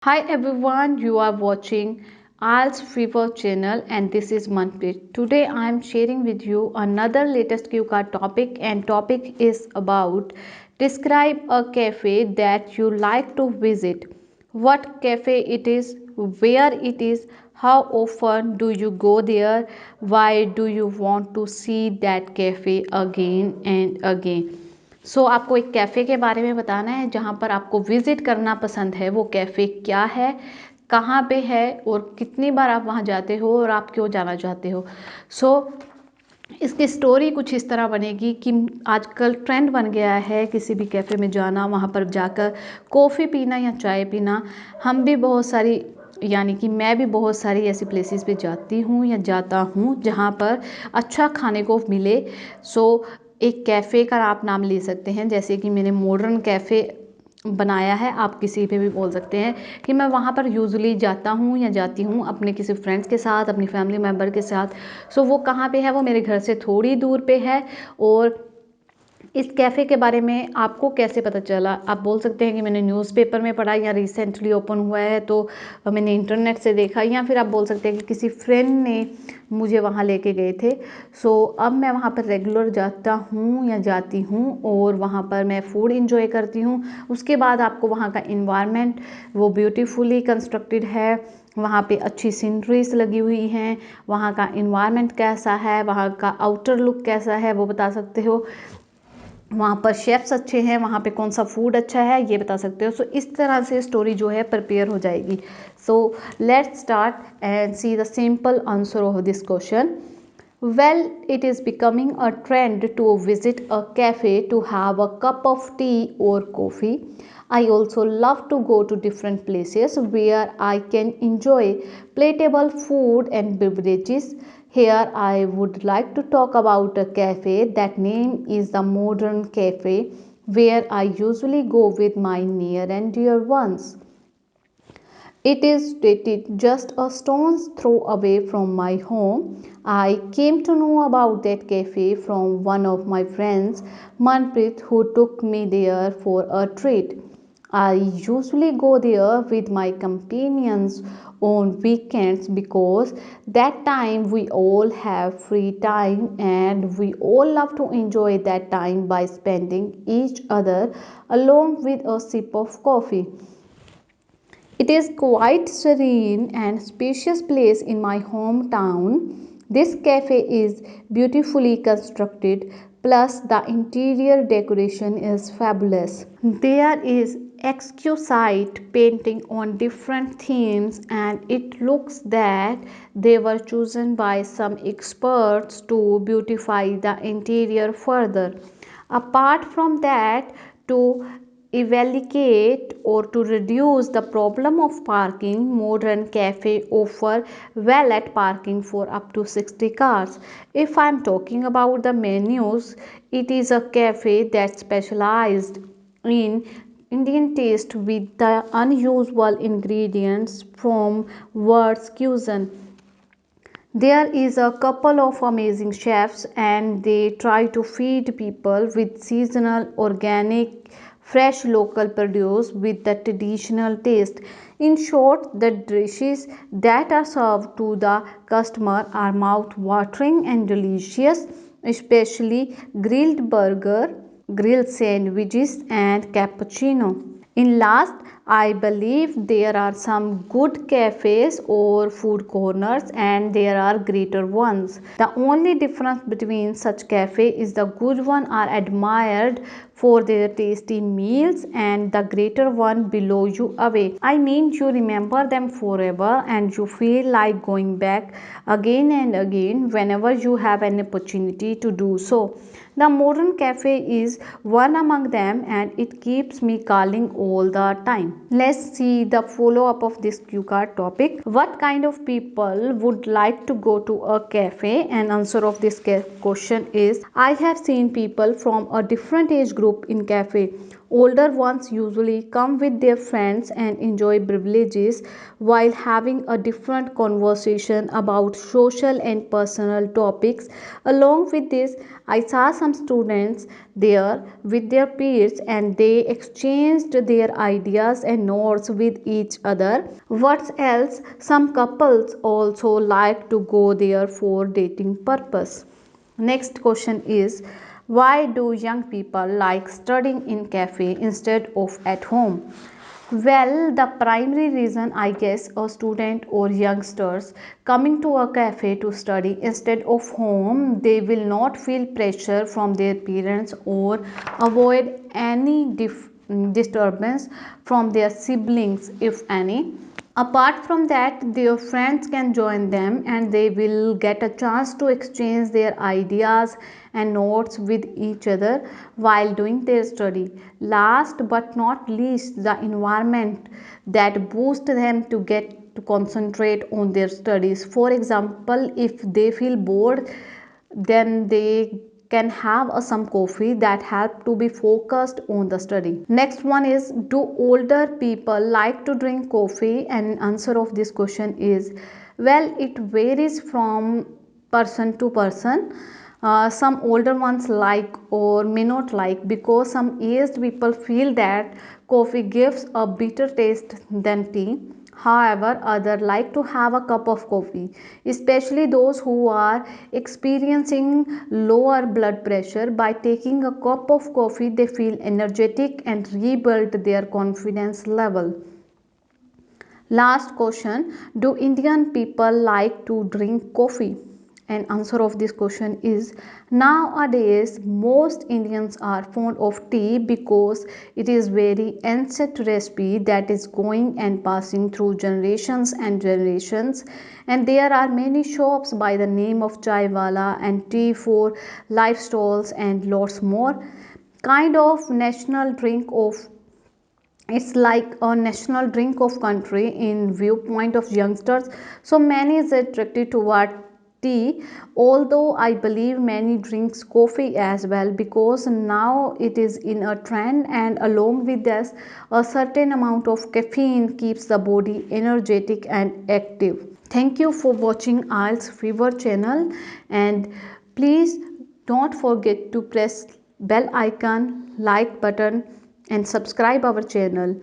Hi everyone, you are watching Al's Fever channel and this is Manpreet. Today I am sharing with you another latest cue card topic and topic is about describe a cafe that you like to visit. What cafe it is, where it is, how often do you go there, why do you want to see that cafe again and again. आपको एक cafe के बारे में बताना है जहाँ पर आपको विज़िट करना पसंद है। वो कैफ़े क्या है, कहाँ पे है और कितनी बार आप वहाँ जाते हो और आप क्यों जाना चाहते हो। सो इसकी स्टोरी कुछ इस तरह बनेगी कि आजकल ट्रेंड बन गया है किसी भी कैफ़े में जाना, वहाँ पर जाकर कॉफ़ी पीना या चाय पीना। हम भी बहुत सारी यानी कि मैं भी बहुत सारी ऐसी प्लेसेस पे जाती हूँ या जाता हूँ जहाँ पर अच्छा खाने को मिले। एक कैफ़े का आप नाम ले सकते हैं, जैसे कि मैंने मॉडर्न कैफ़े बनाया है, आप किसी पे भी बोल सकते हैं कि मैं वहाँ पर यूजुअली जाता हूँ या जाती हूँ अपने किसी फ्रेंड्स के साथ, अपनी फैमिली मेम्बर के साथ। वो कहाँ पे है, वो मेरे घर से थोड़ी दूर पे है। और इस कैफ़े के बारे में आपको कैसे पता चला, आप बोल सकते हैं कि मैंने न्यूज़पेपर में पढ़ा या रिसेंटली ओपन हुआ है तो मैंने इंटरनेट से देखा, या फिर आप बोल सकते हैं कि किसी फ्रेंड ने मुझे वहाँ लेके गए थे। अब मैं वहाँ पर रेगुलर जाता हूँ या जाती हूँ और वहाँ पर मैं फूड इंजॉय करती हूँ। उसके बाद आपको वहाँ का इन्वायरमेंट वो ब्यूटीफुली कंस्ट्रक्टेड है, वहाँ पे अच्छी सीनरीज लगी हुई हैं, वहाँ का इन्वायरमेंट कैसा है, वहाँ का आउटर लुक कैसा है वो बता सकते हो, वहाँ पर शेफ्स अच्छे हैं, वहाँ पे कौन सा फूड अच्छा है ये बता सकते हो। इस तरह से स्टोरी जो है प्रिपेयर हो जाएगी। Let's start and see the simple answer of this question. Well, it is becoming a trend to visit a cafe to have a cup of tea or coffee. I also love to go to different places where I can enjoy plateable food and beverages. Here, I would like to talk about a cafe. That name is the Modern Cafe, where I usually go with my near and dear ones. It is situated just a stone's throw away from my home. I came to know about that cafe from one of my friends, Manpreet, who took me there for a treat. I usually go there with my companions on weekends because that time we all have free time and we all love to enjoy that time by spending each other along with a sip of coffee. It is quite serene and spacious place in my hometown. This cafe is beautifully constructed, plus the interior decoration is fabulous. There is exquisite painting on different themes and it looks that they were chosen by some experts to beautify the interior further. Apart from that, to evaluate or to reduce the problem of parking, modern cafe offer valet parking for up to 60 cars. If I am talking about the menus, it is a cafe that specialized in Indian taste with the unusual ingredients from world's cuisine. There is a couple of amazing chefs and they try to feed people with seasonal, organic, fresh local produce with the traditional taste. In short, the dishes that are served to the customer are mouth watering and delicious, especially grilled burger, grilled sandwiches and cappuccino. In last, I believe there are some good cafes or food corners and there are greater ones. The only difference between such cafe is the good one are admired for their tasty meals and the greater one below you away. I mean you remember them forever and you feel like going back again and again whenever you have an opportunity to do so. The modern cafe is one among them and it keeps me calling all the time. Let's see the follow up of this cue card topic. What kind of people would like to go to a cafe? And answer of this question is I have seen people from a different age group group in cafe. Older ones usually come with their friends and enjoy beverages while having a different conversation about social and personal topics. Along with this, I saw some students there with their peers and they exchanged their ideas and notes with each other. What else? Some couples also like to go there for dating purpose. Next question is, why do young people like studying in cafe instead of at home? Well, the primary reason, I guess, a student or youngsters coming to a cafe to study instead of home, they will not feel pressure from their parents or avoid any disturbance from their siblings, if any. Apart from that, their friends can join them and they will get a chance to exchange their ideas and notes with each other while doing their study. Last but not least, the environment that boosts them to get to concentrate on their studies. For example, if they feel bored, then they can have some coffee that help to be focused on the study. Next one is, do older people like to drink coffee? And answer of this question is, well, it varies from person to person. Some older ones like or may not like, because some aged people feel that coffee gives a bitter taste than tea. However, others like to have a cup of coffee, especially those who are experiencing lower blood pressure. By taking a cup of coffee, they feel energetic and rebuild their confidence level. Last question, do Indian people like to drink coffee? And answer of this question is, nowadays most Indians are fond of tea because it is very ancient recipe that is going and passing through generations and generations, and there are many shops by the name of chai wala and tea for life stalls and lots more. Kind of national drink of, it's like a national drink of country in viewpoint of youngsters, so many is attracted toward tea, although I believe many drinks coffee as well, because now it is in a trend, and along with this a certain amount of caffeine keeps the body energetic and active. Thank you for watching IELTS Fever channel, and please don't forget to press bell icon, like button and subscribe our channel.